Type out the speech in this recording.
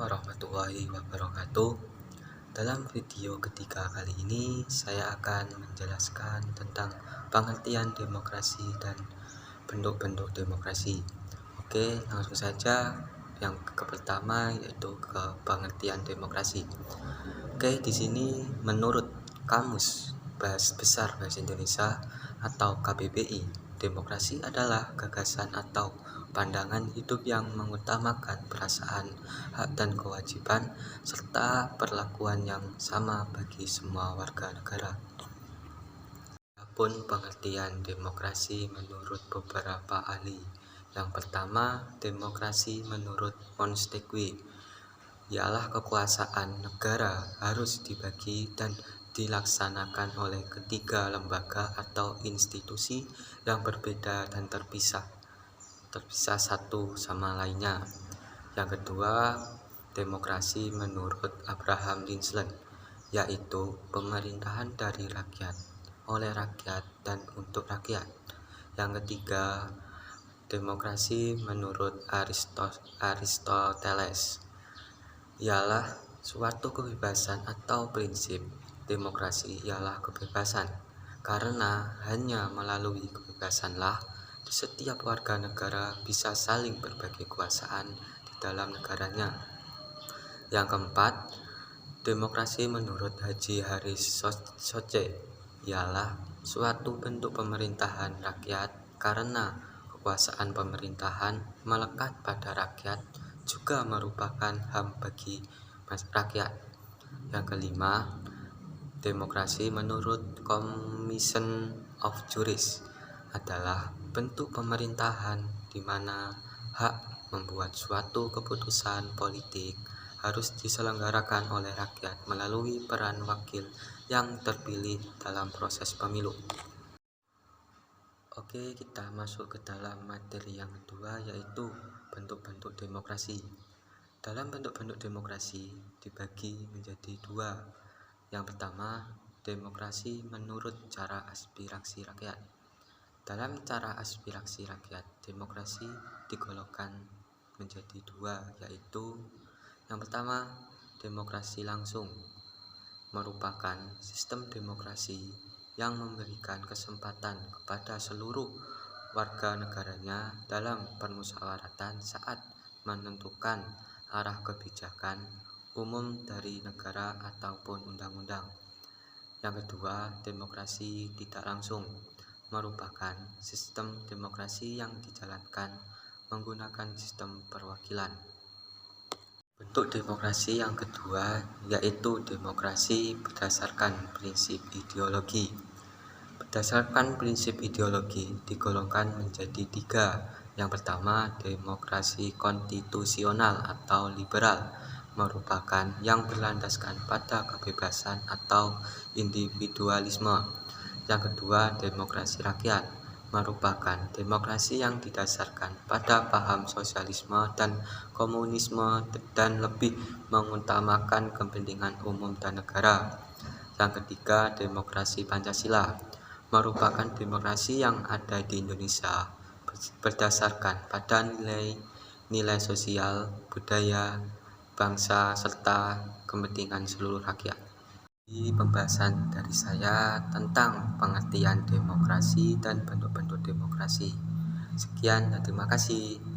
Warahmatullahi wabarakatuh. Dalam video ketiga kali ini saya akan menjelaskan tentang pengertian demokrasi dan bentuk-bentuk demokrasi. Oke, langsung saja. Yang pertama yaitu ke pengertian demokrasi. Oke, di sini menurut Kamus Besar Bahasa Indonesia atau KBBI, demokrasi adalah gagasan atau pandangan hidup yang mengutamakan perasaan, hak dan kewajiban serta perlakuan yang sama bagi semua warga negara. Adapun pengertian demokrasi menurut beberapa ahli. Yang pertama, demokrasi menurut Montesquieu ialah kekuasaan negara harus dibagi dan dilaksanakan oleh ketiga lembaga atau institusi yang berbeda dan terpisah satu sama lainnya. Yang kedua, demokrasi menurut Abraham Lincoln, yaitu pemerintahan dari rakyat, oleh rakyat, dan untuk rakyat. Yang ketiga, demokrasi menurut Aristoteles ialah suatu kebebasan atau prinsip. Demokrasi ialah kebebasan, karena hanya melalui kebebasanlah setiap warga negara bisa saling berbagi kekuasaan di dalam negaranya. Yang keempat, demokrasi menurut Haji Haris Soce ialah suatu bentuk pemerintahan rakyat karena kekuasaan pemerintahan melekat pada rakyat, juga merupakan HAM bagi rakyat. Yang kelima, demokrasi menurut Commission of Juris adalah bentuk pemerintahan di mana hak membuat suatu keputusan politik harus diselenggarakan oleh rakyat melalui peran wakil yang terpilih dalam proses pemilu. Oke, kita masuk ke dalam materi yang kedua, yaitu bentuk-bentuk demokrasi. Dalam bentuk-bentuk demokrasi dibagi menjadi dua. Yang pertama, demokrasi menurut cara aspirasi rakyat. Dalam cara aspirasi rakyat, demokrasi digolongkan menjadi dua, yaitu yang pertama, demokrasi langsung merupakan sistem demokrasi yang memberikan kesempatan kepada seluruh warga negaranya dalam permusyawaratan saat menentukan arah kebijakan umum dari negara ataupun undang-undang. Yang kedua, demokrasi tidak langsung merupakan sistem demokrasi yang dijalankan menggunakan sistem perwakilan. Bentuk demokrasi yang kedua yaitu demokrasi berdasarkan prinsip ideologi. Berdasarkan prinsip ideologi digolongkan menjadi tiga. Yang pertama, demokrasi konstitusional atau liberal merupakan yang berlandaskan pada kebebasan atau individualisme. Yang kedua, demokrasi rakyat merupakan demokrasi yang didasarkan pada paham sosialisme dan komunisme dan lebih mengutamakan kepentingan umum dan negara. Yang ketiga, demokrasi Pancasila merupakan demokrasi yang ada di Indonesia berdasarkan pada nilai sosial, budaya, bangsa, serta kepentingan seluruh rakyat. Di pembahasan dari saya tentang pengertian demokrasi dan bentuk-bentuk demokrasi. Sekian dan terima kasih.